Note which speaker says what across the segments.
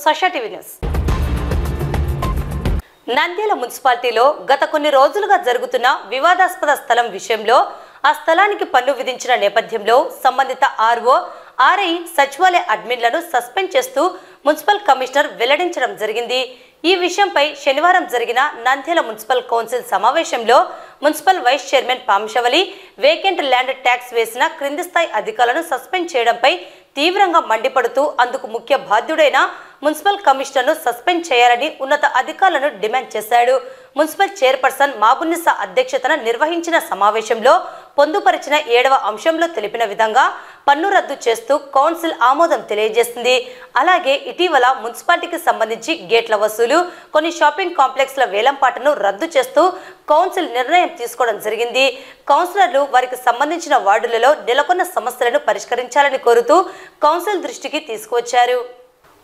Speaker 1: Sasha TV news. Nandyal మున్సిపాలిటీలో గత కొన్ని రోజులుగా జరుగుతున్న వివాదాస్పద స్థలం విషయంలో ఆ స్థలానికి పన్ను విధించిన నేపథ్యంలో సంబంధిత ఆర్ఓ, ఆర్ఐ, సచివాలయ అడ్మిన్లను సస్పెండ్ చేస్తూ మున్సిపల్ కమిషనర్ వెల్లడించడం జరిగింది. ఈ విషయంపై శనివారం జరిగిన నంద్యాల మున్సిపల్ కౌన్సిల్ సమావేశంలో municipal vice chairman Pamshavali vacant land tax వేసిన క్రింది స్థాయి అధికారులను సస్పెండ్ చేయడంపై తీవ్రంగా మండిపడుతూ అందుకు ముఖ్య బాధ్యుడైన మున్సిపల్ కమిషనర్ను సస్పెండ్ చేయాలని ఉన్నత అధికారులను డిమాండ్ చేశాడు. మున్సిపల్ చైర్పర్సన్ మాబున్నిసా అధ్యక్షతన నిర్వహించిన సమావేశంలో పొందుపరిచిన 7వ అంశంలో తెలిపిన విధంగా పన్ను రద్దు చేస్తూ కౌన్సిల్ ఆమోదం తెలియజేసింది. అలాగే ఇటీవల మున్సిపాలిటీకి సంబంధించి గేట్ల వసూలు, కొన్ని షాపింగ్ కాంప్లెక్స్ల వేలంపాటను రద్దు చేస్తూ కౌన్సిల్ నిర్ణయం తీసుకోవడం జరిగింది. కౌన్సిలర్లు వారికి సంబంధించిన వార్డులలో నెలకొన్న సమస్యలను పరిష్కరించాలని కోరుతూ కౌన్సిల్ దృష్టికి తీసుకువచ్చారు.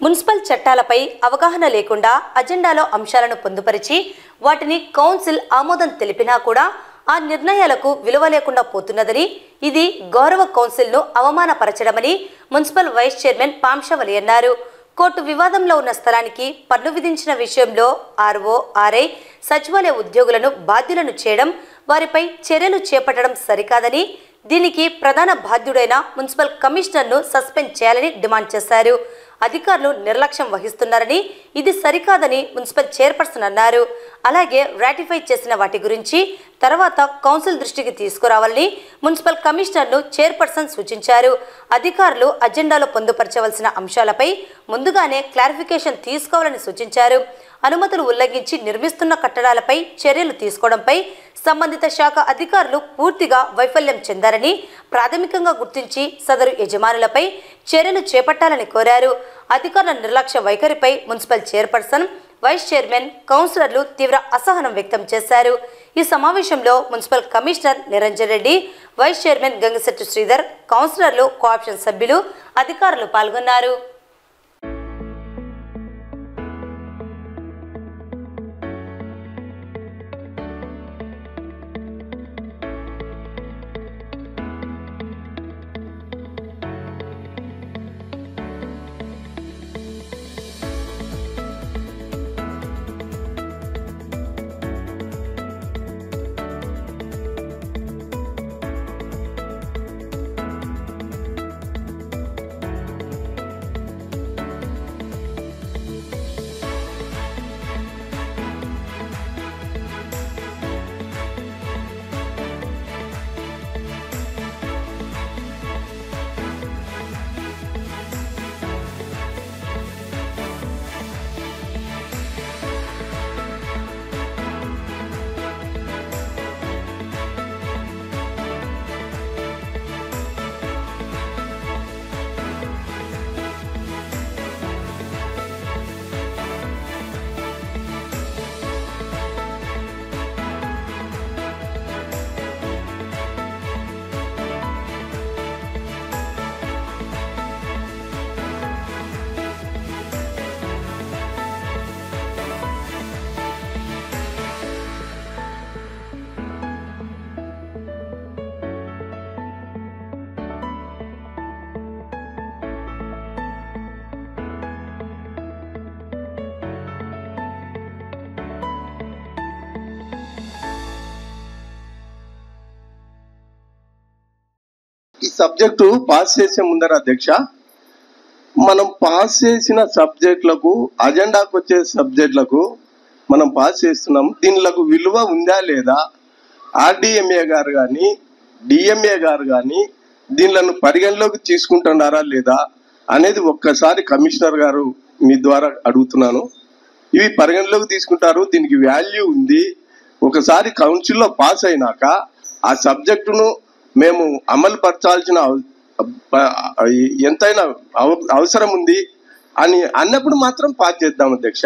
Speaker 1: మున్సిపల్ చట్టాలపై అవగాహన లేకుండా అజెండాలో అంశాలను పొందుపరిచి వాటిని కౌన్సిల్ ఆమోదం తెలిపినా కూడా ఆ నిర్ణయాలకు విలువ లేకుండా పోతున్నదని, ఇది గౌరవ కౌన్సిల్ను అవమానపరచడమని మున్సిపల్ వైస్ చైర్మన్ పాంశవలి అన్నారు. కోర్టు వివాదంలో ఉన్న స్థలానికి పన్ను విధించిన విషయంలో ఆర్ఓ, ఆర్ఐ, సచివాలయ ఉద్యోగులను బాధ్యులను చేయడం, వారిపై చర్యలు చేపట్టడం సరికాదని, దీనికి ప్రధాన బాధ్యుడైన మున్సిపల్ కమిషనర్ను సస్పెండ్ చేయాలని డిమాండ్ చేశారు. అధికారులు నిర్లక్ష్యం వహిస్తున్నారని, ఇది సరికాదని మున్సిపల్ చైర్పర్సన్ అన్నారు. అలాగే రాటిఫై చేసిన వాటి గురించి తర్వాత కౌన్సిల్ దృష్టికి తీసుకురావాలని మున్సిపల్ కమిషనర్ను చైర్పర్సన్ సూచించారు. అధికారులు అజెండాలో పొందుపరచవలసిన అంశాలపై ముందుగానే క్లారిఫికేషన్ తీసుకోవాలని సూచించారు. అనుమతులు ఉల్లంఘించి నిర్మిస్తున్న కట్టడాలపై చర్యలు తీసుకోవడంపై సంబంధిత శాఖ అధికారులు పూర్తిగా వైఫల్యం చెందారని ప్రాథమికంగా గుర్తించి సదరు యజమానులపై చర్యలు చేపట్టాలని కోరారు. అధికారుల నిర్లక్ష్య వైఖరిపై మున్సిపల్ చైర్పర్సన్, వైస్ చైర్మన్, కౌన్సిలర్లు తీవ్ర అసహనం వ్యక్తం చేశారు. ఈ సమావేశంలో municipal commissioner Niranjan Reddy, vice chairman Gangisetty Sridhar, కౌన్సిలర్లు, కోఆప్షన్ సభ్యులు, అధికారులు పాల్గొన్నారు.
Speaker 2: ఈ సబ్జెక్టు పాస్ చేసే ముందర అధ్యక్ష, మనం పాస్ చేసిన సబ్జెక్టులకు, అజెండాకు వచ్చే సబ్జెక్టులకు మనం పాస్ చేస్తున్నాం. దీనిలకు విలువ ఉందా లేదా, ఆర్డిఎంఏ గారు కానీ డిఎంఏ గారు కానీ దీనిలను పరిగణలోకి తీసుకుంటున్నారా లేదా అనేది ఒక్కసారి కమిషనర్ గారు మీ ద్వారా అడుగుతున్నాను. ఇవి పరిగణలోకి తీసుకుంటారు, దీనికి వాల్యూ ఉంది. ఒకసారి కౌన్సిల్లో పాస్ అయినాక ఆ సబ్జెక్టును మేము అమలు పరచాల్సిన ఎంతైనా అవసరం ఉంది అని అన్నప్పుడు మాత్రం పాస్ చేద్దాం అధ్యక్ష.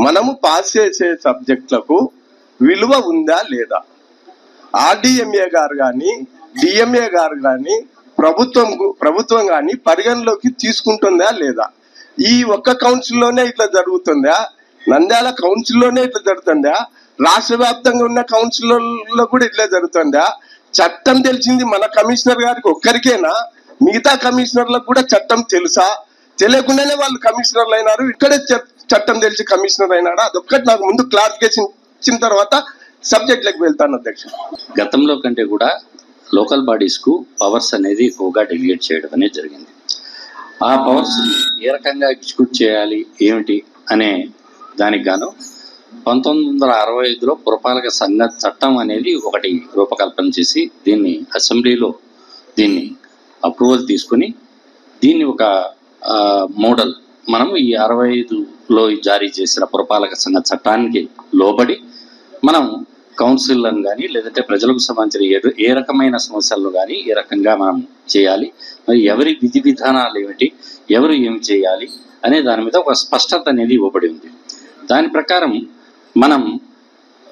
Speaker 2: మనము పాస్ చేసే సబ్జెక్టులకు విలువ ఉందా లేదా, ఆర్డిఎంఏ గారు కానీ డిఎంఏ గారు కానీ ప్రభుత్వం కానీ పరిగణలోకి తీసుకుంటుందా లేదా, ఈ ఒక్క కౌన్సిల్లోనే ఇట్లా జరుగుతుందా, నంద్యాల కౌన్సిల్లోనే ఇట్లా జరుగుతుందా, రాష్ట్ర వ్యాప్తంగా ఉన్న కౌన్సిల్లో కూడా ఇట్లా జరుగుతుందా? చట్టం తెలిసింది మన కమిషనర్ గారికి ఒక్కరికేనా, మిగతా కమిషనర్లకు కూడా చట్టం తెలుసా? తెలియకుండానే వాళ్ళు కమిషనర్లు అయినారు. ఇక్కడే చట్టం తెలిసి కమిషనర్ అయినాడు. అదొక్కటి నాకు ముందు క్లారిఫికేషన్ ఇచ్చిన తర్వాత సబ్జెక్ట్లకు వెళ్తాను అధ్యక్ష.
Speaker 3: గతంలో కంటే కూడా లోకల్ బాడీస్కు పవర్స్ అనేది ఎక్కువగా డెలిగేట్ చేయడం అనేది జరిగింది. ఆ పవర్స్ ఏ రకంగా ఎగ్జిక్యూట్ చేయాలి ఏమిటి అనే దానికి గాను 1965లో పురపాలక సంఘ చట్టం అనేది ఒకటి రూపకల్పన చేసి దీన్ని అసెంబ్లీలో దీన్ని అప్రూవల్ తీసుకుని దీన్ని ఒక మోడల్ మనము ఈ 65లో జారీ చేసిన పురపాలక సంఘ చట్టానికి లోబడి మనం కౌన్సిల్లను కానీ లేదంటే ప్రజలకు సంబంధించిన ఏ రకమైన సమస్యలను కానీ ఏ రకంగా మనం చేయాలి, మరి ఎవరి విధి విధానాలు ఏమిటి, ఎవరు ఏమి చేయాలి అనే దాని మీద ఒక స్పష్టత అనేది ఇవ్వబడి ఉంది. దాని ప్రకారం మనం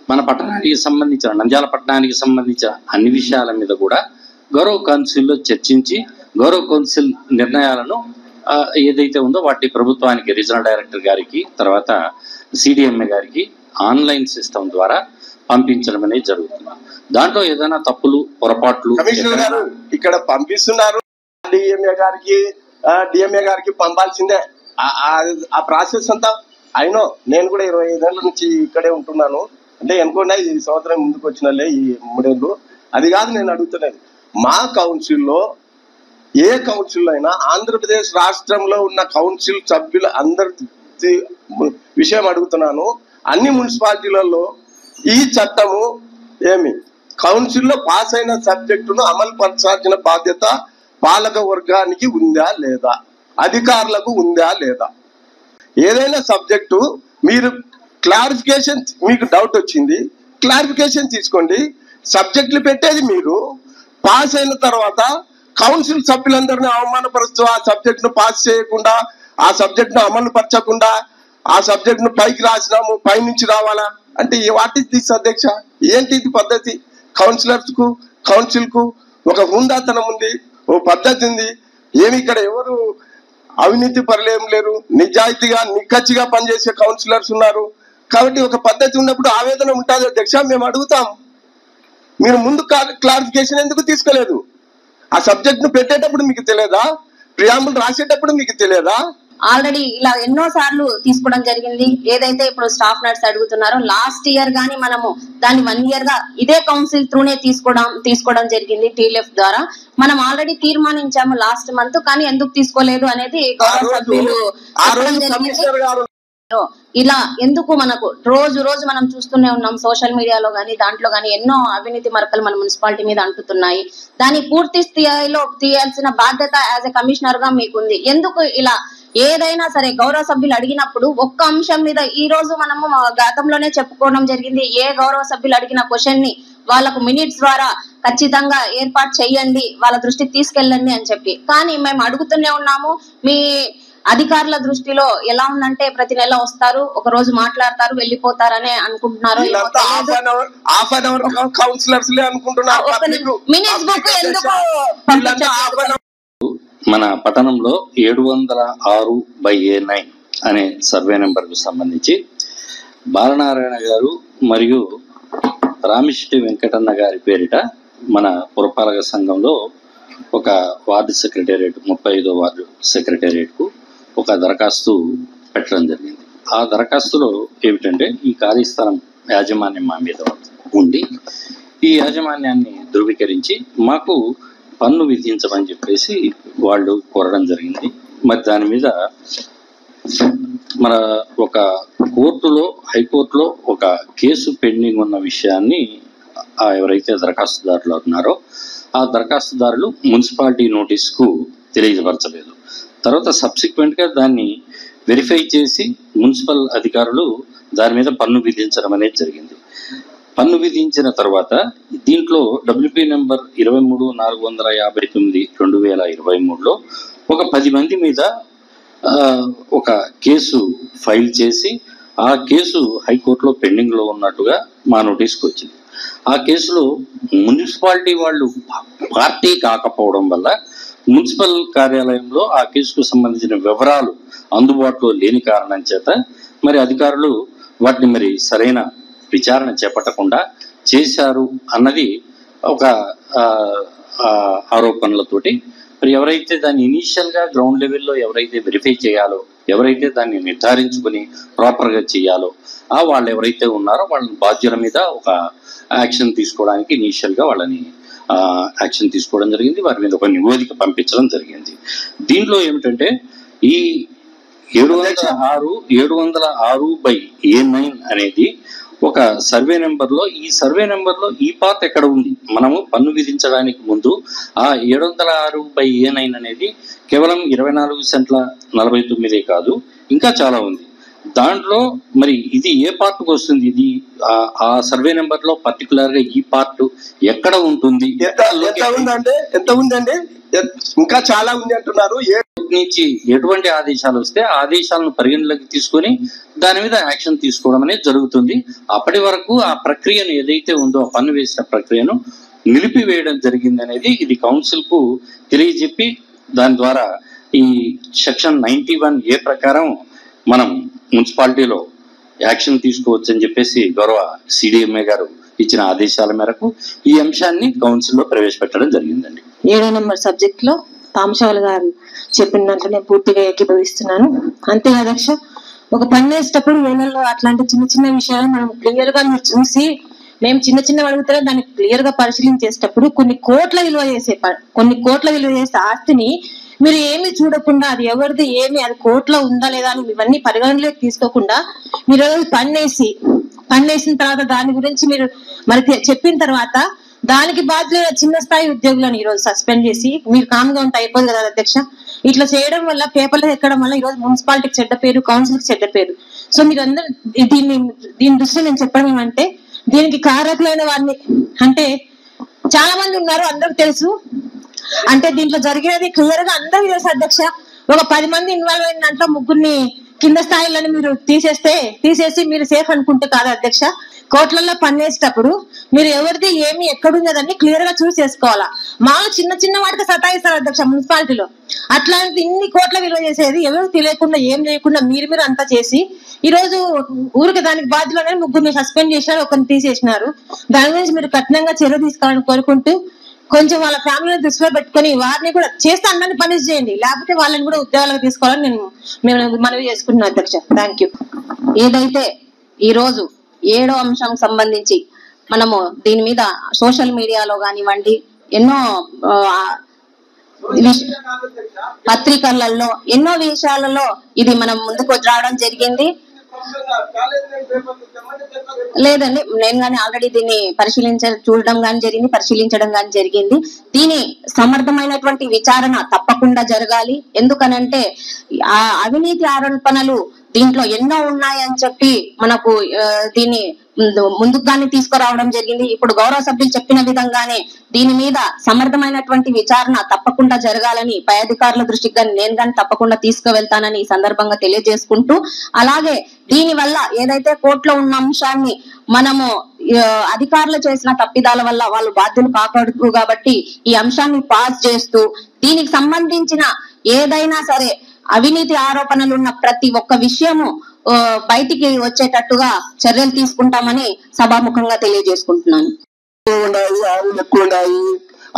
Speaker 3: మన పట్టణానికి సంబంధించిన నంద్యాల పట్టణానికి సంబంధించిన అన్ని విషయాల మీద కూడా గౌరవ కౌన్సిల్లో చర్చించి గౌరవ కౌన్సిల్ నిర్ణయాలను ఏదైతే ఉందో వాటి ప్రభుత్వానికి రీజనల్ డైరెక్టర్ గారికి తర్వాత సిడిఎంఏ గారికి ఆన్లైన్ సిస్టమ్ ద్వారా పంపించడం అనేది జరుగుతుంది. దాంట్లో ఏదైనా తప్పులు పొరపాట్లు
Speaker 2: కమిషనర్ గారు ఇక్కడ పంపిస్తున్నారు, డిఎంఏ గారికి పంపాల్సిందే. ఆ ప్రాసెస్ అంతా అయినో నేను కూడా 25 ఏళ్ళ నుంచి ఇక్కడే ఉంటున్నాను. అంటే అనుకోండి ఈ సంవత్సరం ముందుకు వచ్చినలే ఈ 3 ఏళ్ళు. అది కాదు నేను అడుగుతున్నది. మా కౌన్సిల్లో ఏ కౌన్సిల్ అయినా ఆంధ్రప్రదేశ్ రాష్ట్రంలో ఉన్న కౌన్సిల్ సభ్యులు అందరి విషయం అడుగుతున్నాను. అన్ని మున్సిపాలిటీలలో ఈ చట్టము ఏమి కౌన్సిల్లో పాస్ అయిన సబ్జెక్టును అమలు పరచాల్సిన బాధ్యత పాలక వర్గానికి ఉందా లేదా, అధికారులకు ఉందా లేదా? ఏదైనా సబ్జెక్టు మీరు క్లారిఫికేషన్, మీకు డౌట్ వచ్చింది క్లారిఫికేషన్ తీసుకోండి. సబ్జెక్టులు పెట్టేది మీరు. పాస్ అయిన తర్వాత కౌన్సిల్ సభ్యులందరినీ అవమానపరుస్తూ ఆ సబ్జెక్టును పాస్ చేయకుండా, ఆ సబ్జెక్టును అమలు పరచకుండా, ఆ సబ్జెక్టును పైకి రాసినాము పైనుంచి రావాలా అంటే వాట్ ఇస్ దిస్ అధ్యక్ష? ఏంటి ఇది పద్ధతి? కౌన్సిలర్స్కు కౌన్సిల్కు ఒక హుందాతనం ఉంది, ఓ పద్ధతి ఉంది. ఏమి ఇక్కడ ఎవరు అవినీతి పరులేం లేరు, నిజాయితీగా నిక్కచ్చిగా పనిచేసే కౌన్సిలర్స్ ఉన్నారు. కాబట్టి ఒక పద్ధతి ఉన్నప్పుడు ఆవేదన ఉంటుంది అధ్యక్ష. మేము అడుగుతాం, మీరు ముందు క్లారిఫికేషన్ ఎందుకు తీసుకోలేదు? ఆ సబ్జెక్ట్ ను పెట్టేటప్పుడు మీకు తెలియదా? ప్రియాంబుల్ రాసేటప్పుడు మీకు తెలియదా?
Speaker 4: ఆల్రెడీ ఇలా ఎన్నో సార్లు తీసుకోవడం జరిగింది. ఏదైతే ఇప్పుడు స్టాఫ్ నర్స్ అడుగుతున్నారో లాస్ట్ ఇయర్ గానీ మనము దాన్ని 1 year గా ఇదే కౌన్సిల్ త్రూనే తీసుకోవడం జరిగింది. టీఎఫ్ ద్వారా మనం ఆల్రెడీ తీర్మానించాము లాస్ట్ మంత్. కానీ ఎందుకు తీసుకోలేదు అనేది గౌరవ సభ్యులు ఇలా ఎందుకు మనకు రోజు మనం చూస్తూనే ఉన్నాం సోషల్ మీడియాలో గానీ దాంట్లో గానీ ఎన్నో అవినీతి మరకలు మన మున్సిపాలిటీ మీద అంటుతున్నాయి. దాన్ని పూర్తి స్థాయిలో తీయాల్సిన బాధ్యత యాజ్ ఎ కమిషనర్ గా మీకుంది. ఎందుకు ఇలా ఏదైనా సరే గౌరవ సభ్యులు అడిగినప్పుడు ఒక్క అంశం మీద ఈ రోజు మనము గతంలోనే చెప్పుకోవడం జరిగింది. ఏ గౌరవ సభ్యులు అడిగిన క్వశ్చన్ ని వాళ్ళకు మినిట్స్ ద్వారా ఖచ్చితంగా ఏర్పాటు చేయండి, వాళ్ళ దృష్టికి తీసుకెళ్ళండి అని చెప్పి. కానీ మేము అడుగుతూనే ఉన్నాము. మీ అధికారుల దృష్టిలో ఎలా ఉందంటే ప్రతి నెల వస్తారు, ఒక రోజు మాట్లాడతారు, వెళ్ళిపోతారనే అనుకుంటున్నారు. మినిట్స్ బుక్ ఎందుకు
Speaker 3: మన పట్టణంలో 706/A9 అనే సర్వే నెంబర్కు సంబంధించి బాలనారాయణ గారు మరియు రామిశెట్టి వెంకటన్న గారి పేరిట మన పురపాలక సంఘంలో ఒక వార్డు సెక్రటేరియట్ 35వ వార్డు సెక్రటేరియట్కు ఒక దరఖాస్తు పెట్టడం జరిగింది. ఆ దరఖాస్తులో ఏమిటంటే ఈ ఖాళీ స్థలం యాజమాన్యం మా మీద ఉండి ఈ యాజమాన్యాన్ని ధృవీకరించి మాకు పన్ను విధించమని చెప్పేసి వాళ్ళు కోరడం జరిగింది. మరి దాని మీద మన ఒక కోర్టులో హైకోర్టులో ఒక కేసు పెండింగ్ ఉన్న విషయాన్ని ఎవరైతే దరఖాస్తుదారులు ఉన్నారో ఆ దరఖాస్తుదారులు మున్సిపాలిటీ నోటీస్కు తెలియపరచలేదు. తర్వాత సబ్సిక్వెంట్గా దాన్ని వెరిఫై చేసి మున్సిపల్ అధికారులు దాని మీద పన్ను విధించడం అనేది జరిగింది. పన్ను విధించిన తర్వాత దీంట్లో WP నెంబర్ 23/459/2023లో ఒక 10 మంది మీద ఒక కేసు ఫైల్ చేసి ఆ కేసు హైకోర్టులో పెండింగ్లో ఉన్నట్టుగా మా నోటీస్కి వచ్చింది. ఆ కేసులో మున్సిపాలిటీ వాళ్ళు పార్టీ కాకపోవడం వల్ల మున్సిపల్ కార్యాలయంలో ఆ కేసుకు సంబంధించిన వివరాలు అందుబాటులో లేని కారణం చేత మరి అధికారులు వాటిని మరి సరైన విచారణ చేపట్టకుండా చేశారు అన్నది ఒక ఆరోపణలతోటి మరి ఎవరైతే దాన్ని ఇనీషియల్గా గ్రౌండ్ లెవెల్లో ఎవరైతే వెరిఫై చేయాలో, ఎవరైతే దాన్ని నిర్ధారించుకుని ప్రాపర్గా చేయాలో వాళ్ళు ఎవరైతే ఉన్నారో వాళ్ళని బాధ్యుల మీద ఒక యాక్షన్ తీసుకోవడానికి ఇనీషియల్గా వాళ్ళని యాక్షన్ తీసుకోవడం జరిగింది. వారి మీద ఒక నివేదిక పంపించడం జరిగింది. దీంట్లో ఏమిటంటే ఈ 706/A9 అనేది ఒక సర్వే నెంబర్లో, ఈ సర్వే నెంబర్లో ఈ పార్ట్ ఎక్కడ ఉంది? మనము పన్ను విధించడానికి ముందు ఆ 706/A9 అనేది కేవలం 24 సెంట్ల 49 కాదు, ఇంకా చాలా ఉంది. దాంట్లో మరి ఇది ఏ పార్ట్కి వస్తుంది? ఇది ఆ సర్వే నెంబర్ లో పర్టికులర్ గా ఈ పార్ట్ ఎక్కడ ఉంటుంది?
Speaker 2: ఎంత ఉందండి? ఇంకా చాలా ఉంది అంటున్నారు.
Speaker 3: నుంచి ఎటువంటి ఆదేశాలు వస్తే ఆ ఆదేశాలను పరిగణలోకి తీసుకొని దాని మీద యాక్షన్ తీసుకోవడం అనేది జరుగుతుంది. అప్పటి వరకు ఆ ప్రక్రియను ఏదైతే ఉందో, ఆ పన్ను వేసిన ప్రక్రియను నిలిపివేయడం జరిగింది అనేది ఇది కౌన్సిల్ కు తెలియజెప్పి, దాని ద్వారా ఈ సెక్షన్ 91A ప్రకారం మనం మున్సిపాలిటీలో యాక్షన్ తీసుకోవచ్చు అని చెప్పేసి గౌరవ సిడిఎంఏ గారు ఇచ్చిన ఆదేశాల మేరకు ఈ అంశాన్ని కౌన్సిల్లో ప్రవేశపెట్టడం జరిగిందండి.
Speaker 5: 7వ నెంబర్ సబ్జెక్ట్ లో పాంశావళి గారు చెప్పిన దాంట్లో నేను పూర్తిగా ఏకీభవిస్తున్నాను. అంతే అధ్యక్ష, ఒక పని వేసేటప్పుడు వేళల్లో అట్లాంటి చిన్న చిన్న విషయాలు మనం క్లియర్ గా చూసి, మేము చిన్న చిన్న అడుగుతారో దాన్ని క్లియర్ గా పరిశీలించేటప్పుడు కొన్ని కోట్ల విలువ చేసే ఆస్తిని మీరు ఏమి చూడకుండా, అది ఎవరిది ఏమి, అది కోర్టులో ఉందా లేదా అని ఇవన్నీ పరిగణలోకి తీసుకోకుండా మీరు పన్నేసిన తర్వాత దాని గురించి మీరు మరి చెప్పిన తర్వాత దానికి బాధ్యులైన చిన్న స్థాయి ఉద్యోగులను ఈ రోజు సస్పెండ్ చేసి మీరు కామ్గా ఉంటే అయిపోదు కదా అధ్యక్ష. ఇట్లా చేయడం వల్ల, పేపర్లో ఎక్కడం వల్ల ఈ రోజు మున్సిపాలిటీకి చెడ్డ పేరు, కౌన్సిల్కి చెడ్డ పేరు. సో మీరు అందరూ దీని దృష్టిలో నేను చెప్పడం ఏమంటే, దీనికి కారకులైన వారిని, అంటే చాలా మంది ఉన్నారు, అందరికి తెలుసు. అంటే దీంట్లో జరిగేది క్లియర్ గా అందరికీ తెలుసు అధ్యక్ష. ఒక 10 మంది ఇన్వాల్వ్ అయిన దాంట్లో 3 కింద స్థాయిలను మీరు తీసేసి మీరు సేఫ్ అనుకుంటే కాదు అధ్యక్ష. కోట్లలో పన్నేసేటప్పుడు మీరు ఎవరిది ఏమి ఎక్కడున్నదని క్లియర్ గా చూసి చేసుకోవాలా. మామూలు చిన్న చిన్న వాటికి సతాయిస్తారు అధ్యక్ష మున్సిపాలిటీలో. అట్లాంటి ఇన్ని కోట్ల విలువ చేసేది ఎవరు తెలియకుండా, ఏం చేయకుండా మీరు అంతా చేసి ఈ రోజు ఊరికి దానికి బాధ్యులనే 3 సస్పెండ్ చేసినారు, 1 తీసేసినారు. దాని గురించి మీరు కఠినంగా చర్య తీసుకోవాలని కోరుకుంటూ, కొంచెం వాళ్ళ ఫ్యామిలీని దృష్టిలో పెట్టుకుని వారిని కూడా చేస్తే అందరినీ పనిష్ చేయండి, లేకపోతే వాళ్ళని కూడా ఉద్యోగాలకు తీసుకోవాలని మేము మనవి చేసుకుంటున్నాం అధ్యక్ష. Thank you. ఏదైతే ఈ రోజు 7వ అంశం సంబంధించి మనము దీని మీద సోషల్ మీడియాలో కానివ్వండి, ఎన్నో పత్రికలలో, ఎన్నో విషయాలలో ఇది మనం ముందుకు రావడం జరిగింది. లేదండి, నేను కానీ ఆల్రెడీ దీన్ని పరిశీలించడం కానీ జరిగింది. దీని సమర్థమైనటువంటి విచారణ తప్పకుండా జరగాలి. ఎందుకనంటే ఆ అవినీతి ఆరోపణలు దీంట్లో ఎన్నో ఉన్నాయని చెప్పి మనకు దీన్ని ముందుగానే తీసుకురావడం జరిగింది. ఇప్పుడు గౌరవ సభ్యులు చెప్పిన విధంగానే దీని మీద సమర్థమైనటువంటి విచారణ తప్పకుండా జరగాలని పై అధికారుల దృష్టికి నేను కానీ తప్పకుండా తీసుకువెళ్తానని ఈ సందర్భంగా తెలియజేసుకుంటూ, అలాగే దీని వల్ల ఏదైతే కోర్టులో ఉన్న అంశాన్ని మనము అధికారులు చేసిన తప్పిదాల వల్ల వాళ్ళు బాధ్యులు కాకూడదు కాబట్టి ఈ అంశాన్ని పాస్ చేస్తూ, దీనికి సంబంధించిన ఏదైనా సరే అవినీతి ఆరోపణలు ఉన్న ప్రతి ఒక్క విషయము బయటికి వచ్చేటట్టుగా చర్యలు తీసుకుంటామని సభాముఖంగా తెలియజేసుకుంటున్నాను.
Speaker 2: ఎక్కువ ఉన్నాయి,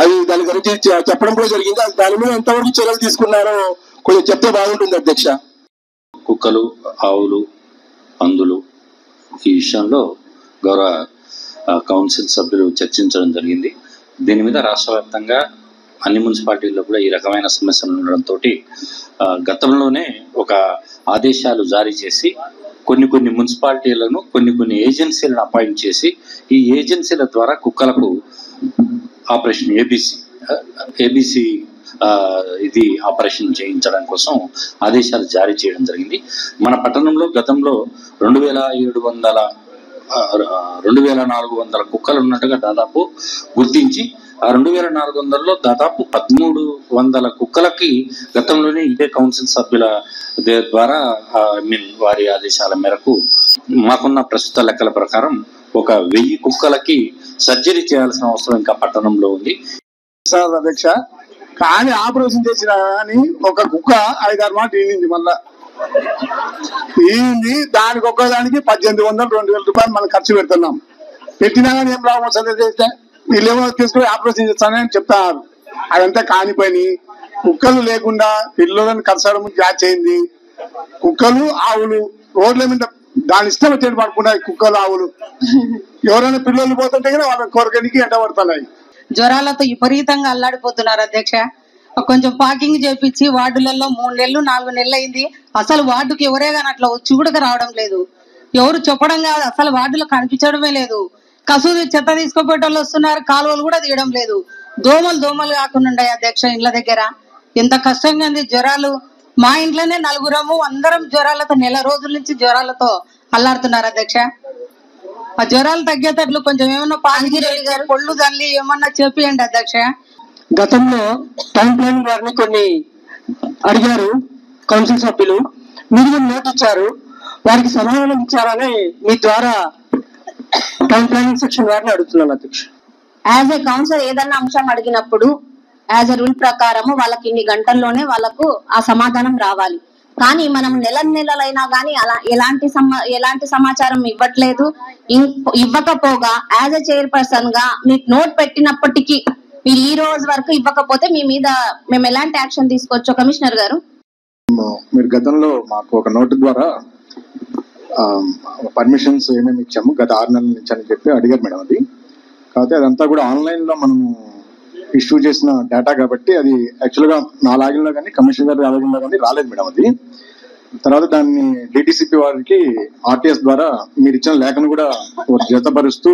Speaker 2: అవి దాని గురించి చెప్పడం కూడా జరిగింది. దాని మీద ఎంతవరకు చర్యలు తీసుకున్నారో కొంచెం చెప్తే బాగుంటుంది అధ్యక్ష.
Speaker 3: కుక్కలు, ఆవులు, పందులు ఈ విషయంలో గౌరవ కౌన్సిల్ సభ్యులు చర్చించడం జరిగింది. దీని మీద రాష్ట్ర వ్యాప్తంగా అన్ని మున్సిపాలిటీల్లో కూడా ఈ రకమైన సమస్యలు ఉండడంతో గతంలోనే ఒక ఆదేశాలు జారీ చేసి కొన్ని మున్సిపాలిటీలను కొన్ని ఏజెన్సీలను అపాయింట్ చేసి ఈ ఏజెన్సీల ద్వారా కుక్కలకు ఆపరేషన్ ఏబిసి ఇది ఆపరేషన్ చేయించడం కోసం ఆదేశాలు జారీ చేయడం జరిగింది. మన పట్టణంలో గతంలో 2400 కుక్కలు ఉన్నట్టుగా దాదాపు గుర్తించి ఆ 2400లో దాదాపు 1300 కుక్కలకి గతంలోనే ఇదే కౌన్సిల్ సభ్యుల ద్వారా వారి ఆదేశాల మేరకు మాకున్న ప్రస్తుత లెక్కల ప్రకారం 1000 కుక్కలకి సర్జరీ చేయాల్సిన అవసరం ఇంకా పట్టణంలో ఉంది.
Speaker 2: సార్ అధ్యక్ష, కానీ ఆపరేషన్ చేసిన కానీ ఒక కుక్క 5-6 మాట ఈనింది. మళ్ళా ఈనింది, దానికి ఒక్కదానికి 1800-2000 రూపాయలు మనం ఖర్చు పెడుతున్నాం. పెట్టినా కానీ ఏం లాభం సర్జరీ చేస్తే వీళ్ళేమో తీసుకుని ఆపరేషన్ చేస్తానని చెప్తారు. అదంతా కాని పని.
Speaker 6: కుక్కలు లేకుండా పిల్లలను కలసడం జాచైంది. కుక్కలు ఆవులు రోడ్ల మీద దాని ఇష్టం వచ్చేది పడుకున్నాయి. కుక్కలు ఆవులు ఎవరైనా పిల్లలు పోతుంటే కానీ వాళ్ళ కొరకనికి ఎండ పడుతున్నాయి.
Speaker 7: జ్వరాలతో విపరీతంగా అల్లాడిపోతున్నారు అధ్యక్ష. కొంచెం పాకింగ్ చేపించి వార్డులలో 3 నెలలు 4 నెలలు అయింది. అసలు వార్డుకి ఎవరే కానీ అట్లా వచ్చి కూడా రావడం లేదు. ఎవరు చెప్పడం కాదు, అసలు వార్డులో కనిపించడమే లేదు. కసూది చెత్త తీసుకుపోయే వాళ్ళు వస్తున్నారు, కాలువలు కూడా తీయడం లేదు. దోమలు కాకుండా అధ్యక్ష ఇండ్ల దగ్గర ఎంత కష్టంగా ఉంది. జ్వరాలు మా ఇంట్లోనే 4 అందరం జ్వరాలతో నెల రోజుల నుంచి జ్వరాలతో అల్లాడుతున్నారు అధ్యక్ష. ఆ జ్వరాలు తగ్గేటట్లు కొంచెం ఏమన్నా పాంజిరెడ్డి గారు పొళ్ళు తల్లి ఏమన్నా చెప్పియండి అధ్యక్ష.
Speaker 8: గతంలో టౌన్ ప్లానింగ్ వారిని కొన్ని అడిగారు కౌన్సిల్ సభ్యులు, మీరు నోట్ ఇచ్చారు, వారికి సమాధానం ఇచ్చారని మీ ద్వారా టౌన్ ప్లానింగ్ సెక్షన్ వారిని అడుగుతున్నాను అధ్యక్ష.
Speaker 4: యాజ్ ఏ కౌన్సిలర్ ఏదన్నా అంశం అడిగినప్పుడు యాజ్ ఎ రూల్ ప్రకారము వాళ్ళకి ఇన్ని గంటల్లోనే వాళ్ళకు ఆ సమాధానం రావాలి. కానీ మనం నెలలైనా కానీ అలా ఎలాంటి సమాచారం ఇవ్వట్లేదు. ఇవ్వకపోగా యాజ్ ఎ చైర్పర్సన్ గా మీకు నోట్ పెట్టినప్పటికీ మీరు ఈ రోజు వరకు ఇవ్వకపోతే మీ మీద మేము ఎలాంటి యాక్షన్ తీసుకోవచ్చో కమిషనర్ గారు?
Speaker 9: మీరు గతంలో మాకు ఒక నోటు ద్వారా పర్మిషన్స్ ఏమేమి ఇచ్చాము గత 6 నెలల నుంచి అని చెప్పి అడిగారు మేడం. అది కాకపోతే అదంతా కూడా ఆన్లైన్ లో మనము ఇష్యూ చేసిన డేటా కాబట్టి అది యాక్చువల్గా నా లాగిన్లో కానీ కమిషనర్ గారి లాగిన్లో కానీ రాలేదు మేడం. అది తర్వాత దాన్ని డిటిసిపి వారికి ఆర్టీఎస్ ద్వారా మీరు ఇచ్చిన లేఖను కూడా జతపరుస్తూ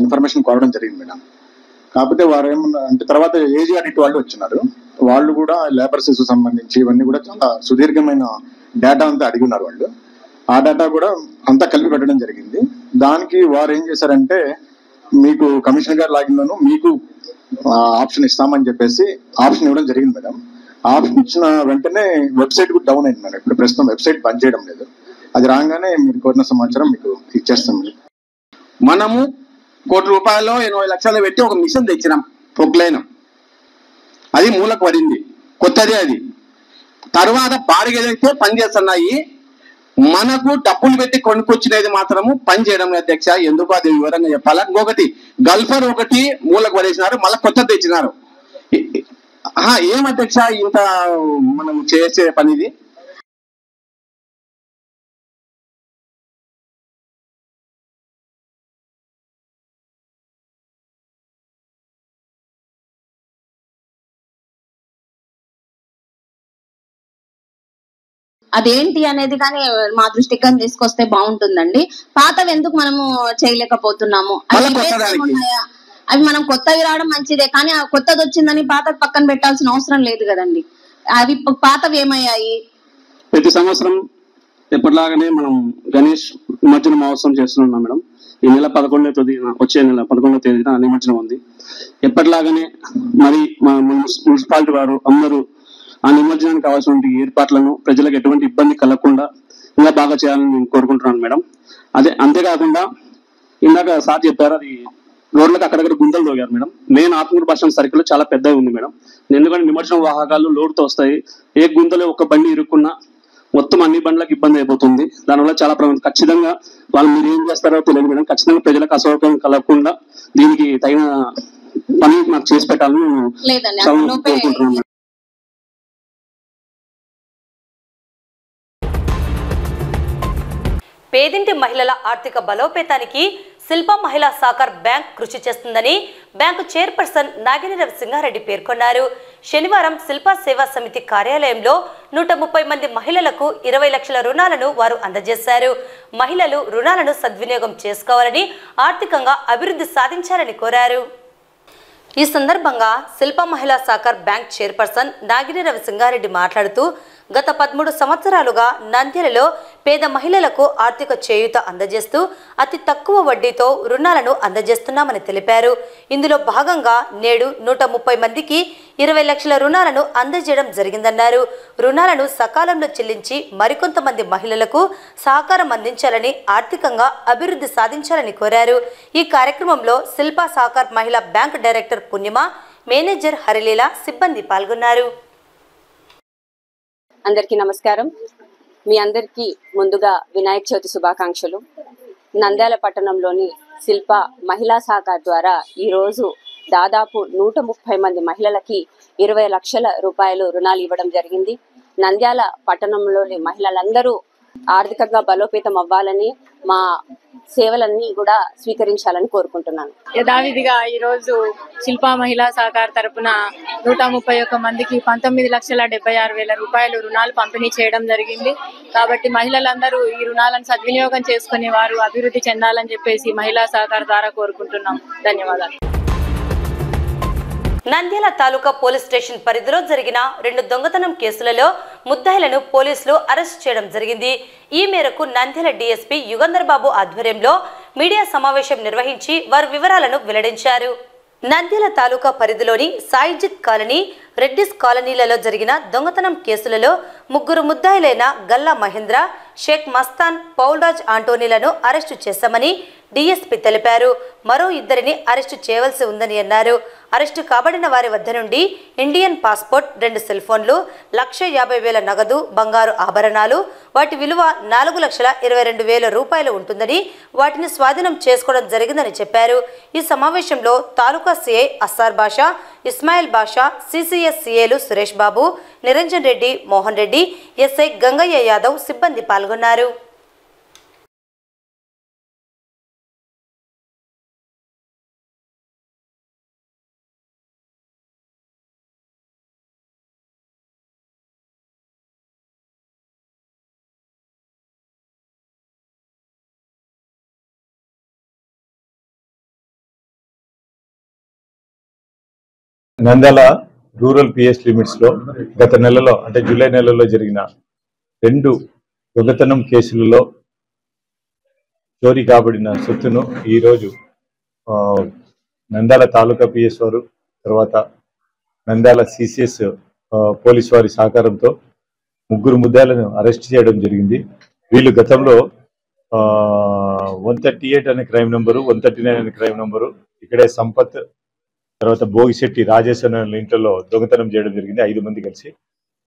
Speaker 9: ఇన్ఫర్మేషన్ కోరడం జరిగింది మేడం. కాకపోతే వారు ఏమన్నా అంటే తర్వాత ఏజీ ఆడిట్ వాళ్ళు వచ్చినారు. వాళ్ళు కూడా లేబర్ సెస్ సంబంధించి ఇవన్నీ కూడా చాలా సుదీర్ఘమైన డేటా అంతా అడిగి ఉన్నారు వాళ్ళు. ఆ డేటా కూడా అంతా కలిపి పెట్టడం జరిగింది. దానికి వారు ఏం చేశారంటే మీకు కమిషనర్ గారి లాగిన్లోనూ మీకు ఆప్షన్ ఇస్తామని చెప్పేసి ఆప్షన్ ఇవ్వడం జరిగింది మేడం. ఆప్షన్ ఇచ్చిన వెంటనే వెబ్సైట్ కూడా డౌన్ అయింది మేడం. ఇప్పుడు ప్రస్తుతం వెబ్సైట్ పనిచేయడం లేదు. అది రాగానే మీరు కోరిన సమాచారం మీకు ఇచ్చేస్తాం.
Speaker 6: మనము ₹1 80 లక్షలు పెట్టి ఒక మిషన్ తెచ్చినాం పొగ్లైన్. అది మూలకు పడింది, కొత్తదే అది. తర్వాత బాడిగైతే పనిచేస్తున్నాయి. మనకు డబ్బులు పెట్టి కొనుక్కొచ్చినది మాత్రము పని చేయడం లేదు అధ్యక్ష. ఎందుకు అది వివరంగా చెప్పాలా? ఇంకొకటి గల్ఫర్ ఒకటి మూలకు పడేసినారు, మళ్ళీ కొత్త తెచ్చినారు. ఏం అధ్యక్ష ఇంత మనం చేసే పనిది?
Speaker 4: అదేంటి అనేది కానీ మా దృష్టికి కానీ తీసుకొస్తే బాగుంటుందండి. పాతవి ఎందుకు మనము చేయలేకపోతున్నాము? అవి మనం కొత్తవి రావడం మంచిదే, కానీ ఆ కొత్తది వచ్చిందని పాత పక్కన పెట్టాల్సిన అవసరం లేదు కదండి. అవి పాతవి ఏమయ్యాయి?
Speaker 8: ప్రతి సంవత్సరం ఎప్పటిలాగానే మనం గణేష్ నిమజ్జన మహోత్సవం చేస్తున్నాం మేడం. ఈ నెల 11వ తేదీన, వచ్చే నెల 11వ తేదీన నిమజ్జనం ఉంది. ఎప్పటిలాగానే మరి మా మున్సిపాలిటీ వారు అందరూ ఆ నిమజ్జనానికి కావాల్సిన ఏర్పాట్లను ప్రజలకు ఎటువంటి ఇబ్బంది కలగకుండా ఇంకా బాగా చేయాలని నేను కోరుకుంటున్నాను మేడం. అంతేకాకుండా ఇందాక సార్ చెప్పారు, అది రోడ్లకు అక్కడక్కడ గుంతలు తోగారు madam. Main Atmuru bus stand circle చాలా పెద్దగా ఉంది మేడం. ఎందుకంటే నిమజ్జనం వాహకాలు లోడ్తో వస్తాయి. ఏ గుంతలో ఒక బండి ఇరుక్కున్నా మొత్తం అన్ని బండ్లకు ఇబ్బంది అయిపోతుంది. దానివల్ల చాలా ప్రమాదం. ఖచ్చితంగా వాళ్ళు మీరు ఏం చేస్తారో తెలియదు మేడం. ఖచ్చితంగా ప్రజలకు అసౌకర్యం కలగకుండా దీనికి తగిన పని నాకు చేసి పెట్టాలని కోరుకుంటున్నాను.
Speaker 1: పేదింటి మహిళల ఆర్థిక బలోపేతానికి శిల్ప మహిళా సహకార్ బ్యాంక్ కృషి చేస్తుందని బ్యాంకు చైర్పర్సన్ నాగిని రవిసింహారెడ్డి పేర్కొన్నారు. శనివారం శిల్ప సేవా సమితి కార్యాలయంలో 130 మంది మహిళలకు 20 లక్షల రుణాలను వారు అందజేశారు. మహిళలు రుణాలను సద్వినియోగం చేసుకోవాలని, ఆర్థికంగా అభివృద్ధి సాధించాలని కోరారు. ఈ సందర్భంగా శిల్ప మహిళా సహకార్ బ్యాంక్ చైర్పర్సన్ నాగిని రవిసింహారెడ్డి మాట్లాడుతూ గత 13 సంవత్సరాలుగా నంద్యాలలో పేద మహిళలకు ఆర్థిక చేయూత అందజేస్తూ అతి తక్కువ వడ్డీతో రుణాలను అందజేస్తున్నామని తెలిపారు. ఇందులో భాగంగా నేడు 130 మందికి 20 లక్షల రుణాలను అందజేయడం జరిగిందన్నారు. రుణాలను సకాలంలో చెల్లించి మరికొంతమంది మహిళలకు సహకారం అందించాలని, ఆర్థికంగా అభివృద్ధి సాధించాలని కోరారు. ఈ కార్యక్రమంలో శిల్ప సహకార్ మహిళా బ్యాంక్ డైరెక్టర్ పుణ్యమ, మేనేజర్ హరిలీల, సిబ్బంది పాల్గొన్నారు.
Speaker 10: అందరికీ నమస్కారం. మీ అందరికీ ముందుగా వినాయక చవితి శుభాకాంక్షలు. నంద్యాల పట్టణంలోని శిల్ప మహిళా సహకార్ ద్వారా ఈరోజు దాదాపు 130 మంది మహిళలకి 20 లక్షల రూపాయలు రుణాలు ఇవ్వడం జరిగింది. నంద్యాల పట్టణంలోని మహిళలందరూ ఆర్థికంగా బలోపేతం అవ్వాలని, మా సేవలన్నీ కూడా స్వీకరించాలని కోరుకుంటున్నాను.
Speaker 11: యథావిధిగా ఈరోజు శిల్పా మహిళా సహకార్ తరపున 131 మందికి 19,76,000 రూపాయలు రుణాలు పంపిణీ చేయడం జరిగింది. కాబట్టి మహిళలందరూ ఈ రుణాలను సద్వినియోగం చేసుకుని వారు అభివృద్ధి చెందాలని చెప్పేసి మహిళా సహకార్ ద్వారా కోరుకుంటున్నాం. ధన్యవాదాలు.
Speaker 1: నంద్యాల తాలూకా పోలీస్ స్టేషన్ పరిధిలో జరిగిన 2 దొంగతనం కేసులలో ముద్దాయిలను పోలీసులు అరెస్ట్ చేయడం జరిగింది. ఈ మేరకు నంద్యాల డీఎస్పీ యుగంధర్ బాబు ఆధ్వర్యంలో మీడియా సమావేశం నిర్వహించి వారి వివరాలను వెల్లడించారు. నంద్యాల తాలూకా పరిధిలోని సాయిజిత్ కాలనీ, రెడ్డిస్ కాలనీలలో జరిగిన దొంగతనం కేసులలో 3 ముద్దాయిలైన గల్లా మహేంద్ర, షేక్ మస్తాన్, పౌల్రాజ్ ఆంటోనీలను అరెస్టు చేశామని డీఎస్పీ తెలిపారు. మరో 2 అరెస్టు చేయవలసి ఉందని అన్నారు. అరెస్టు కాబడిన వారి వద్ద నుండి ఇండియన్ పాస్పోర్ట్, 2 సెల్ ఫోన్లు, 1,50,000 నగదు, బంగారు ఆభరణాలు, వాటి విలువ 4,22,000 రూపాయలు ఉంటుందని వాటిని స్వాధీనం చేసుకోవడం జరిగిందని చెప్పారు. ఈ సమావేశంలో తాలూకా సిఐ అస్సార్ బాషా, ఇస్మాయిల్ బాషా, సిసిఎస్ సిఏలు సురేష్ బాబు, నిరంజన్ రెడ్డి, మోహన్ రెడ్డి, ఎస్ఐ గంగయ్య యాదవ్ సిబ్బంది పాల్గొన్నారు.
Speaker 12: నంద్యాల రూరల్ పిఎస్ లిమిట్స్ లో గత నెలలో అంటే జూలై నెలలో జరిగిన 2 దొంగతనం కేసులలో చోరీ కాబడిన సొత్తును ఈరోజు నంద్యాల తాలూకా పిఎస్ వారు, తర్వాత నంద్యాల సిసిఎస్ పోలీస్ వారి సహకారంతో 3 ముద్దాయిలను అరెస్ట్ చేయడం జరిగింది. వీళ్ళు గతంలో 138 అనే క్రైమ్ నెంబరు, 139 అనే క్రైమ్ నెంబరు, ఇక్కడే సంపత్, తర్వాత భోగిశెట్టి రాజేష్ అనే ఇంట్లో దొంగతనం చేయడం జరిగింది. 5 మంది కలిసి.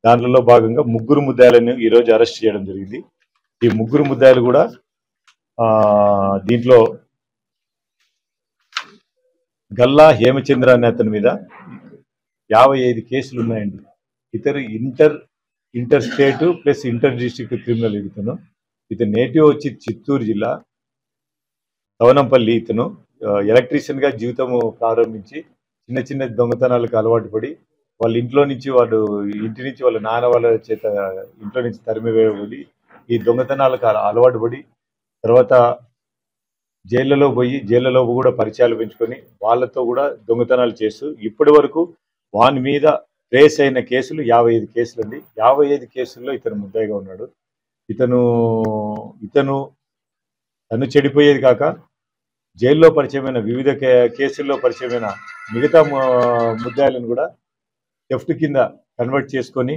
Speaker 12: దాంట్లో భాగంగా 3 ముద్దాయిలను ఈరోజు అరెస్ట్ చేయడం జరిగింది. ఈ 3 ముద్దాయిలు కూడా దీంట్లో గల్లా హేమచంద్ర అనే అతని మీద 55 కేసులు ఉన్నాయండి. ఇతరు inter state plus inter district criminal. ఇతను నేటివ్ వచ్చి చిత్తూరు జిల్లా సవనంపల్లి. ఇతను ఎలక్ట్రీషియన్ గా జీవితం ప్రారంభించి చిన్న చిన్న దొంగతనాలకు అలవాటు పడి వాళ్ళ ఇంటి నుంచి వాళ్ళ నాన్న వాళ్ళ చేత ఇంట్లో నుంచి తరిమివేయబడి ఈ దొంగతనాలకు అలవాటు పడి తర్వాత జైళ్ళలో కూడా పరిచయాలు పెంచుకొని వాళ్ళతో కూడా దొంగతనాలు చేస్తూ ఇప్పటి వరకు వాని మీద ట్రేస్ అయిన కేసులు 55 కేసులు అండి. 55 కేసుల్లో ఇతను ముద్దాయిగా ఉన్నాడు. తను చెడిపోయేది కాక జైల్లో పరిచయమైన వివిధ కేసుల్లో పరిచయమైన మిగతా ముద్దాయిలను కూడా థెఫ్ట్ కింద కన్వర్ట్ చేసుకొని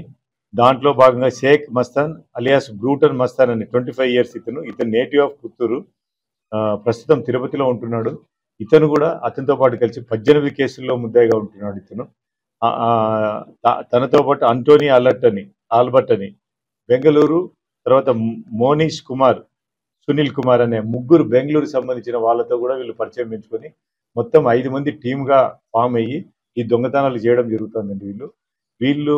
Speaker 12: దాంట్లో భాగంగా షేక్ మస్తాన్ అలియాస్ బ్రూటన్ మస్తాన్ అని 25 ఇయర్స్ ఇతను నేటివ్ ఆఫ్ పుత్తూరు, ప్రస్తుతం తిరుపతిలో ఉంటున్నాడు. ఇతను కూడా అతనితో పాటు కలిసి 18 కేసుల్లో ముద్దాయిగా ఉంటున్నాడు. ఇతను తనతో పాటు అంటోనీ ఆల్బర్ట్ అని బెంగళూరు, తర్వాత మోనీష్ కుమార్, సునీల్ కుమార్ అనే 3 బెంగళూరు సంబంధించిన వాళ్ళతో కూడా వీళ్ళు పరిచయం పెంచుకొని మొత్తం 5 మంది టీమ్గా ఫామ్ అయ్యి ఈ దొంగతనాలు చేయడం జరుగుతుందండి. వీళ్ళు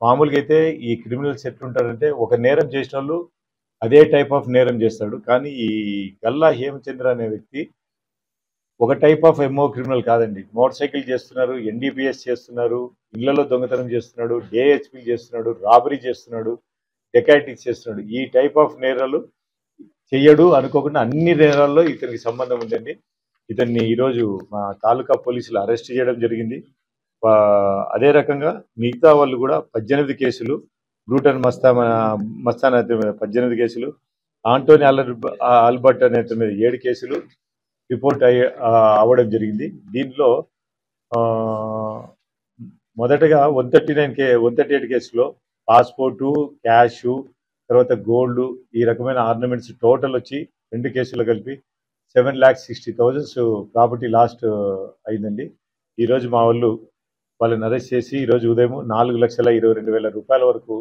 Speaker 12: మామూలుగా అయితే ఈ క్రిమినల్స్ ఎట్లుంటారంటే ఒక నేరం చేసిన వాళ్ళు అదే టైప్ ఆఫ్ నేరం చేస్తాడు. కానీ ఈ గల్లా హేమచంద్ర అనే వ్యక్తి ఒక టైప్ ఆఫ్ ఎంఓ క్రిమినల్ కాదండి. మోటార్ సైకిల్ చేస్తున్నారు, ఎన్డీపీఎస్ చేస్తున్నారు, ఇళ్లలో దొంగతనం చేస్తున్నాడు, డిహెచ్పీ చేస్తున్నాడు, రాబరీ చేస్తున్నాడు, డెకాటిక్స్ చేస్తున్నాడు. ఈ టైప్ ఆఫ్ నేరాలు చెయ్యడు అనుకోకుండా అన్ని నేరాల్లో ఇతనికి సంబంధం ఉందండి. ఇతన్ని ఈరోజు మా తాలూకా పోలీసులు అరెస్ట్ చేయడం జరిగింది. అదే రకంగా మిగతా వాళ్ళు కూడా 18 కేసులు, బ్రూటన్ మస్తాన్ అనే 18 కేసులు, ఆంటోనీ ఆల్బర్ట్ అనే 7 కేసులు రిపోర్ట్ అవ్వడం జరిగింది. దీంట్లో మొదటగా 138 కేసులో పాస్పోర్టు, క్యాషు, తర్వాత గోల్డ్, ఈ రకమైన ఆర్నమెంట్స్ టోటల్ వచ్చి 2 కేసులు కలిపి 7,60,000 ప్రాపర్టీ లాస్ట్ అయిందండి. ఈరోజు మా వాళ్ళని అరెస్ట్ చేసి ఈరోజు ఉదయం 4,22,000 రూపాయల వరకు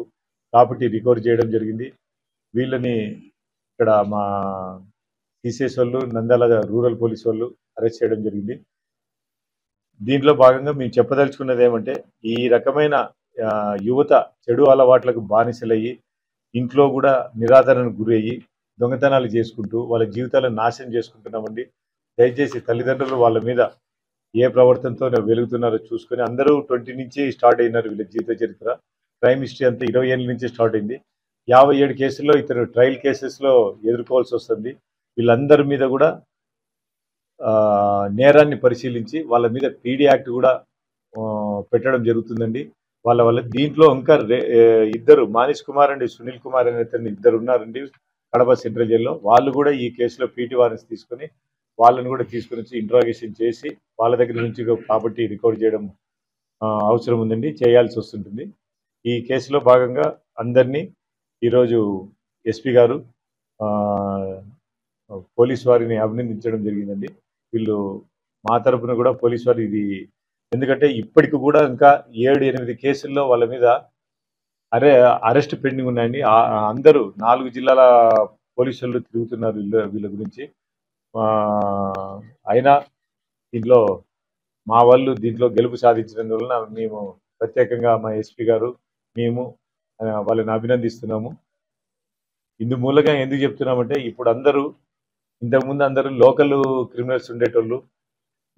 Speaker 12: ప్రాపర్టీ రికవర్ చేయడం జరిగింది. వీళ్ళని ఇక్కడ మా సిసిఎస్ వాళ్ళు, నంద్యాల రూరల్ పోలీస్ వాళ్ళు అరెస్ట్ చేయడం జరిగింది. దీంట్లో భాగంగా మేము చెప్పదలుచుకున్నది ఏమంటే ఈ రకమైన యువత చెడు అలవాట్లకు బానిసలయ్యి ఇంట్లో కూడా నిరాదరణకు గురి అయ్యి దొంగతనాలు చేసుకుంటూ వాళ్ళ జీవితాలను నాశనం చేసుకుంటున్నామండి. దయచేసి తల్లిదండ్రులు వాళ్ళ మీద ఏ ప్రవర్తనతో వెలుగుతున్నారో చూసుకొని, అందరూ 20 నుంచి స్టార్ట్ అయినారు వీళ్ళ జీవిత చరిత్ర. క్రైమ్ హిస్టరీ అంతా 20 ఏళ్ళ నుంచి స్టార్ట్ అయింది. 57 కేసుల్లో ఇతను ట్రయల్ కేసెస్లో ఎదుర్కోవాల్సి వస్తుంది. వీళ్ళందరి మీద కూడా నేరాన్ని పరిశీలించి వాళ్ళ మీద పీడీ యాక్ట్ కూడా పెట్టడం జరుగుతుందండి. వాళ్ళ దీంట్లో ఇంకా ఇద్దరు మానిష్ కుమార్ అండ్ సునీల్ కుమార్ అనే ఇద్దరు ఉన్నారండి కడప సెంట్రల్ జైల్లో. వాళ్ళు కూడా ఈ కేసులో పీటీ వారెన్స్ తీసుకొని వాళ్ళని కూడా తీసుకుని వచ్చి ఇంట్రాగేషన్ చేసి వాళ్ళ దగ్గర నుంచి ప్రాపర్టీ రికవర్ చేయడం అవసరం ఉందండి, చేయాల్సి వస్తుంటుంది. ఈ కేసులో భాగంగా అందరినీ ఈరోజు ఎస్పీ గారు పోలీస్ వారిని అభినందించడం జరిగిందండి. వీళ్ళు మా తరపున కూడా పోలీస్ వారు ఇది, ఎందుకంటే ఇప్పటికి కూడా ఇంకా 7-8 కేసుల్లో వాళ్ళ మీద అరెస్ట్ పెండింగ్ ఉన్నాయండి. అందరూ 4 జిల్లాల పోలీసులు తిరుగుతున్నారు వీళ్ళ గురించి. అయినా దీంట్లో మా వాళ్ళు దీంట్లో గెలుపు సాధించినందువలన మేము ప్రత్యేకంగా మా ఎస్పీ గారు మేము వాళ్ళని అభినందిస్తున్నాము. ఇందు మూలంగా ఎందుకు చెప్తున్నామంటే ఇప్పుడు ఇంతకుముందు అందరూ లోకల్ క్రిమినల్స్ ఉండేటోళ్ళు,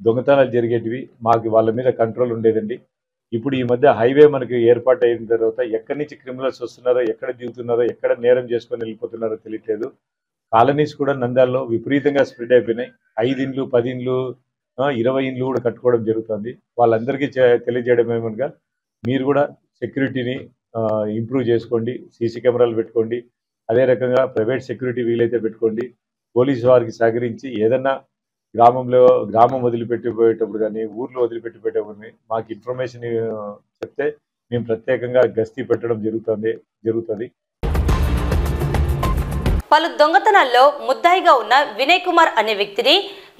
Speaker 12: దొంగతనాలు జరిగేటివి, మాకు వాళ్ళ మీద కంట్రోల్ ఉండేదండి. ఇప్పుడు ఈ మధ్య హైవే మనకి ఏర్పాటు అయిన తర్వాత ఎక్కడి నుంచి క్రిమినల్స్ వస్తున్నారో, ఎక్కడ దిగుతున్నారో, ఎక్కడ నేరం చేసుకొని వెళ్ళిపోతున్నారో తెలియట్లేదు. కాలనీస్ కూడా నంద్యాలలో విపరీతంగా స్ప్రెడ్ అయిపోయినాయి. 5 ఇండ్లు 10 ఇండ్లు 20 ఇండ్లు కూడా కట్టుకోవడం జరుగుతుంది. వాళ్ళందరికీ తెలియజేయడం ఏమనగా మీరు కూడా సెక్యూరిటీని ఇంప్రూవ్ చేసుకోండి, సీసీ కెమెరాలు పెట్టుకోండి, అదే రకంగా ప్రైవేట్ సెక్యూరిటీ వీలైతే పెట్టుకోండి. పోలీసు వారికి సహకరించి ఏదన్నా గ్రామం వదిలిపెట్టిపోయేటప్పుడు కానీ ఊర్లో వదిలిపెట్టిపోయేటప్పుడు కానీ మాకు ఇన్ఫర్మేషన్ చెప్తే మేము ప్రత్యేకంగా గస్తీ పెట్టడం జరుగుతుంది.
Speaker 1: పలు దొంగతనాల్లో ముద్దాయిగా ఉన్న వినయ్ కుమార్ అనే వ్యక్తిని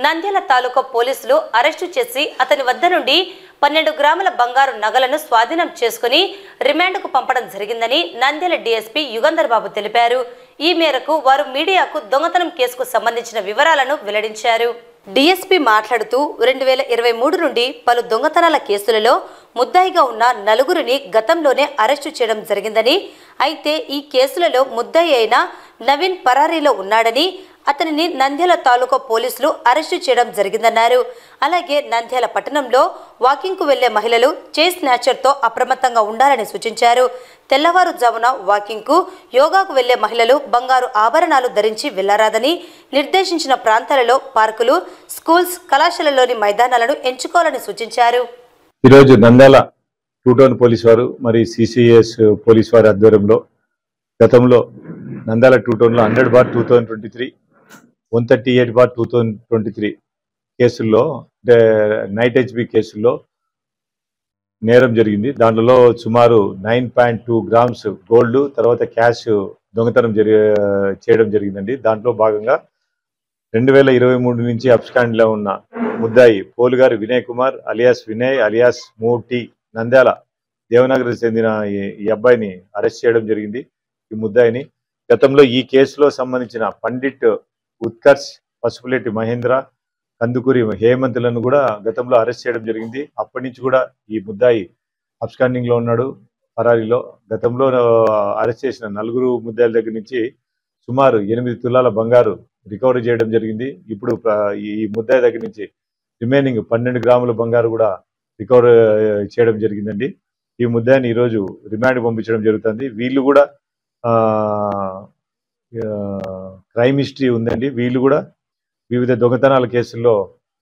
Speaker 1: నంద్యాల తాలూకా పోలీసులు అరెస్టు చేసి అతని వద్ద నుండి 12 గ్రాముల బంగారు నగలను స్వాధీనం చేసుకుని రిమాండ్కు పంపడం జరిగిందని నంద్యాల డీఎస్పీ యుగంధర్ బాబు తెలిపారు. ఈ మేరకు వారు మీడియాకు దొంగతనం కేసుకు సంబంధించిన వివరాలను వెల్లడించారు. డీఎస్పీ మాట్లాడుతూ 2023 నుండి పలు దొంగతనాల కేసులలో ముద్దాయిగా ఉన్న 4గురిని గతంలోనే అరెస్టు చేయడం జరిగిందని, అయితే ఈ కేసులలో ముద్దాయి అయిన నవీన్ పరారీలో ఉన్నాడని, అతనిని నంద్యాల తాలూకా పోలీసులు అరెస్టు చేయడం జరిగిందన్నారు. అలాగే నంద్యాల పట్టణంలో వాకింగ్కు వెళ్లే మహిళలు చైన్ స్నాచర్తో అప్రమత్తంగా ఉండాలని సూచించారు. తెల్లవారుజామున వాకింగ్కు, యోగాకు వెళ్లే మహిళలు బంగారు ఆభరణాలు ధరించి వెళ్లారాదని, నిర్దేశించిన ప్రాంతాలలో పార్కులు, స్కూల్స్, కళాశాలలోని మైదానాలను ఎంచుకోవాలని సూచించారు.
Speaker 12: ఈరోజు నంద్యాల 2 టౌన్ పోలీస్ వారు మరి సిసిఎస్ పోలీస్ వారి ఆధ్వర్యంలో గతంలో నంద్యాల 2 టౌన్లో 100/2023, 138/2023 కేసుల్లో అంటే నైట్ హెచ్బి కేసుల్లో నేరం జరిగింది. దాంట్లో సుమారు 9.2 గ్రామ్స్ గోల్డ్ తర్వాత క్యాష్ దొంగతనం చేయడం జరిగిందండి. దాంట్లో భాగంగా 2023 నుంచి అబ్స్కాండ్లో ఉన్న ముద్దాయి పోలుగారి వినయ్ కుమార్ అలియాస్ వినయ్ అలియాస్ మూటి నంద్యాల దేవనగర్కి చెందిన ఈ అబ్బాయిని అరెస్ట్ చేయడం జరిగింది. ఈ ముద్దాయిని గతంలో ఈ కేసులో సంబంధించిన పండిట్ ఉత్కర్ష్, పసుపులేటి మహేంద్ర, కందుకూరి హేమంతులను కూడా గతంలో అరెస్ట్ చేయడం జరిగింది. అప్పటి నుంచి కూడా ఈ ముద్దాయి అబ్స్కాండింగ్ లో ఉన్నాడు, పరారీలో. గతంలో అరెస్ట్ చేసిన 4 ముద్దాయిల దగ్గర నుంచి సుమారు 8 తులాల బంగారు రికవరీ చేయడం జరిగింది. ఇప్పుడు ఈ ముద్దాయి దగ్గర నుంచి రిమైనింగ్ 12 గ్రాముల బంగారు కూడా రికవర్ చేయడం జరిగిందండి. ఈ ముద్దాయిని ఈరోజు రిమాండ్ పంపించడం జరుగుతుంది. వీళ్ళు కూడా క్రైమ్ హిస్టరీ ఉందండి. వీళ్ళు కూడా వివిధ దొంగతనాల కేసుల్లో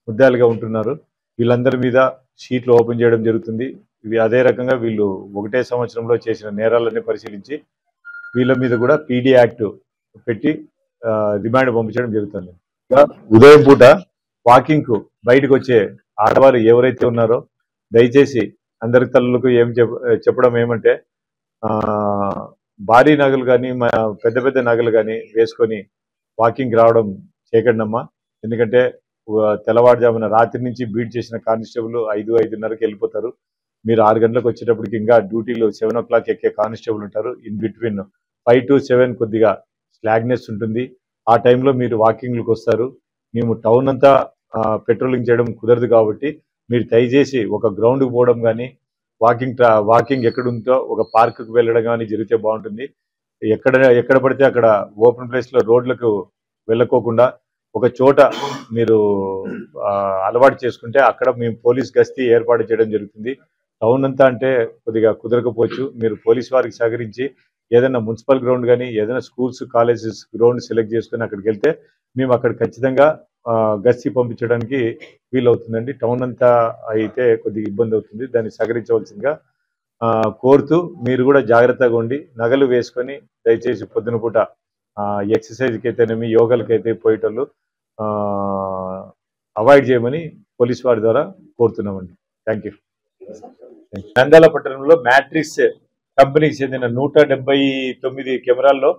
Speaker 12: ముద్దాయిలుగా ఉంటున్నారు. వీళ్ళందరి మీద షీట్లు ఓపెన్ చేయడం జరుగుతుంది. అదే రకంగా వీళ్ళు ఒకటే సంవత్సరంలో చేసిన నేరాలన్నీ పరిశీలించి వీళ్ళ మీద కూడా పీడీ యాక్ట్ పెట్టి రిమాండ్ పంపించడం జరుగుతుంది. ఉదయం పూట వాకింగ్ కు బయటకు వచ్చే ఆడవారు ఎవరైతే ఉన్నారో దయచేసి అందరి తల్లులకు చెప్పడం ఏమంటే భారీ నగలు కానీ పెద్ద పెద్ద నగలు కానీ వేసుకొని వాకింగ్ రావడం చేయకండి అమ్మా. ఎందుకంటే తెల్లవారుజామున రాత్రి నుంచి బీట్ చేసిన కానిస్టేబుల్ 5-5:30కి వెళ్ళిపోతారు. మీరు 6 గంటలకు వచ్చేటప్పటికి ఇంకా డ్యూటీలో 7 o'clock ఎక్కే కానిస్టేబుల్ ఉంటారు. ఇన్ బిట్వీన్ 5 to 7 కొద్దిగా స్లాగ్నెస్ ఉంటుంది. ఆ టైంలో మీరు వాకింగ్లకు వస్తారు. మేము టౌన్ అంతా పెట్రోలింగ్ చేయడం కుదరదు కాబట్టి మీరు దయచేసి ఒక గ్రౌండ్కి పోవడం కానీ వాకింగ్ ఎక్కడుందో ఒక పార్కుకు వెళ్ళడం కానీ జరిగితే బాగుంటుంది. ఎక్కడ పడితే అక్కడ ఓపెన్ ప్లేస్లో రోడ్లకు వెళ్ళకోకుండా ఒక చోట మీరు అలవాటు చేసుకుంటే అక్కడ మేము పోలీస్ గస్తీ ఏర్పాటు చేయడం జరుగుతుంది. టౌన్ అంతా అంటే కొద్దిగా కుదరకపోవచ్చు, మీరు పోలీస్ వారికి సహకరించి ఏదైనా మున్సిపల్ గ్రౌండ్ కానీ ఏదైనా స్కూల్స్ కాలేజెస్ గ్రౌండ్ సెలెక్ట్ చేసుకుని అక్కడికి వెళ్తే మేము అక్కడ ఖచ్చితంగా గస్తీ పంపించడానికి వీలవుతుందండి. టౌన్ అంతా అయితే కొద్దిగా ఇబ్బంది అవుతుంది, దాన్ని సహకరించవలసిందిగా కోరుతూ మీరు కూడా జాగ్రత్తగా ఉండి నగలు వేసుకొని దయచేసి పొద్దున పూట ఎక్సర్సైజ్కి అయితేనేమి యోగాలకైతే పోయేటోళ్ళు అవాయిడ్ చేయమని పోలీస్ వారి ద్వారా కోరుతున్నామండి. Thank you. నంద్యాల పట్టణంలో మ్యాట్రిక్స్ కంపెనీకి చెందిన 179 కెమెరాల్లో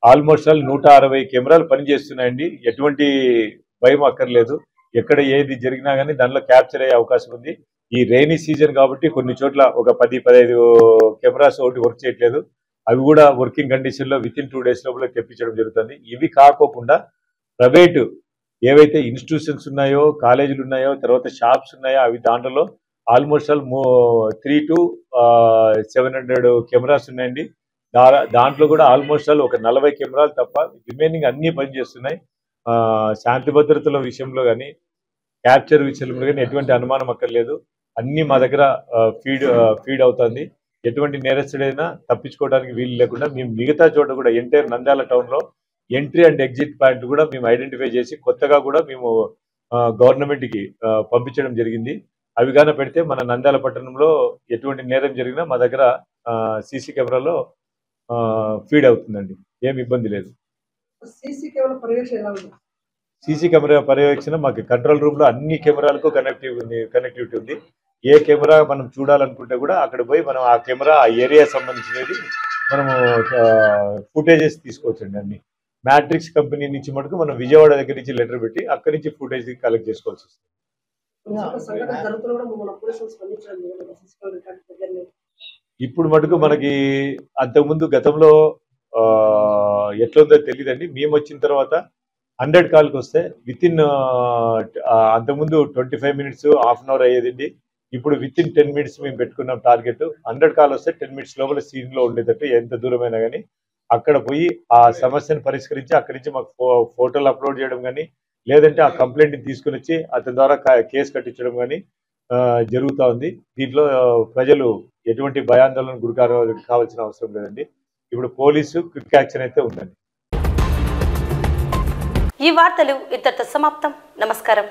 Speaker 12: ఆల్మోస్ట్ 160 కెమెరాలు పనిచేస్తున్నాయండి. ఎటువంటి భయం అక్కర్లేదు, ఎక్కడ ఏది జరిగినా కానీ దానిలో క్యాప్చర్ అయ్యే అవకాశం ఉంది. ఈ రైనీ సీజన్ కాబట్టి కొన్ని చోట్ల ఒక 10-15 కెమెరాస్ ఒకటి వర్క్ చేయట్లేదు, అవి కూడా వర్కింగ్ కండిషన్లో వితిన్ 2 days లోపల తెప్పించడం జరుగుతుంది. ఇవి కాకోకుండా ప్రైవేటు ఏవైతే ఇన్స్టిట్యూషన్స్ ఉన్నాయో, కాలేజీలు ఉన్నాయో, తర్వాత షాప్స్ ఉన్నాయో అవి దాంట్లో ఆల్మోస్ట్ 3 to 700 కెమెరాస్ ఉన్నాయండి. దాంట్లో కూడా ఆల్మోస్ట్ ఒక 40 కెమెరాలు తప్ప రిమైనింగ్ అన్నీ పనిచేస్తున్నాయి. శాంతి భద్రతల విషయంలో కానీ క్యాప్చర్ విషయంలో కానీ ఎటువంటి అనుమానం అక్కర్లేదు, అన్నీ మా దగ్గర ఫీడ్ అవుతుంది. ఎటువంటి నేరస్తుడైనా తప్పించుకోవడానికి వీలు లేకుండా మేము మిగతా చోట కూడా ఎంటైర్ నంద్యాల టౌన్లో ఎంట్రీ అండ్ ఎగ్జిట్ పాయింట్ కూడా మేము ఐడెంటిఫై చేసి కొత్తగా కూడా మేము గవర్నమెంట్కి పంపించడం జరిగింది. అవి గాన పెడితే మన నంద్యాల పట్టణంలో ఎటువంటి నేరం జరిగినా మా దగ్గర సీసీ కెమెరాలో ఫీడ్ అవుతుందండి, ఏమి ఇబ్బంది లేదు. సీసీ కెమెరా పర్యవేక్షణ మాకు కంట్రోల్ రూమ్ లో అన్ని కెమెరాలకు కనెక్టివిటీ ఉంది. ఏ కెమెరా మనం చూడాలనుకుంటే కూడా అక్కడ పోయి మనం ఆ కెమెరా ఆ ఏరియా సంబంధించినది మనము ఫుటేజెస్ తీసుకోవచ్చండి. అన్ని మ్యాట్రిక్స్ కంపెనీ నుంచి మటుకు మనం విజయవాడ దగ్గర నుంచి లెటర్ పెట్టి అక్కడి నుంచి ఫుటేజ్ కలెక్ట్ చేసుకోవాల్సి వస్తుంది. ఇప్పుడు మటుకు మనకి అంతకుముందు గతంలో ఎట్లుందో తెలియదండి. మేము వచ్చిన తర్వాత 100 కాల్కి వస్తే వితిన్ అంతకుముందు 25 minutes, హాఫ్ అన్ అవర్ అయ్యేదండి. ఇప్పుడు వితిన్ 10 minutes మేము పెట్టుకున్నాం టార్గెట్. 100 కాల్ వస్తే 10 minutes లోపల సీన్ లో ఉండేటట్టు ఎంత దూరమైనా కానీ అక్కడ పోయి ఆ సమస్యను పరిష్కరించి అక్కడి నుంచి మాకు ఫోటోలు అప్లోడ్ చేయడం కానీ లేదంటే ఆ కంప్లైంట్ని తీసుకుని వచ్చి అతని ద్వారా కేసు కట్టించడం కానీ జరుగుతూ ఉంది. దీంట్లో ప్రజలు ఎటువంటి భయాందోళన గురి కావాల్సిన అవసరం లేదండి. ఇప్పుడు పోలీసు క్విక్ యాక్షన్ అయితే ఉందండి.
Speaker 1: ఈ వార్తలు ఇంతటితో సమాప్తం. నమస్కారం.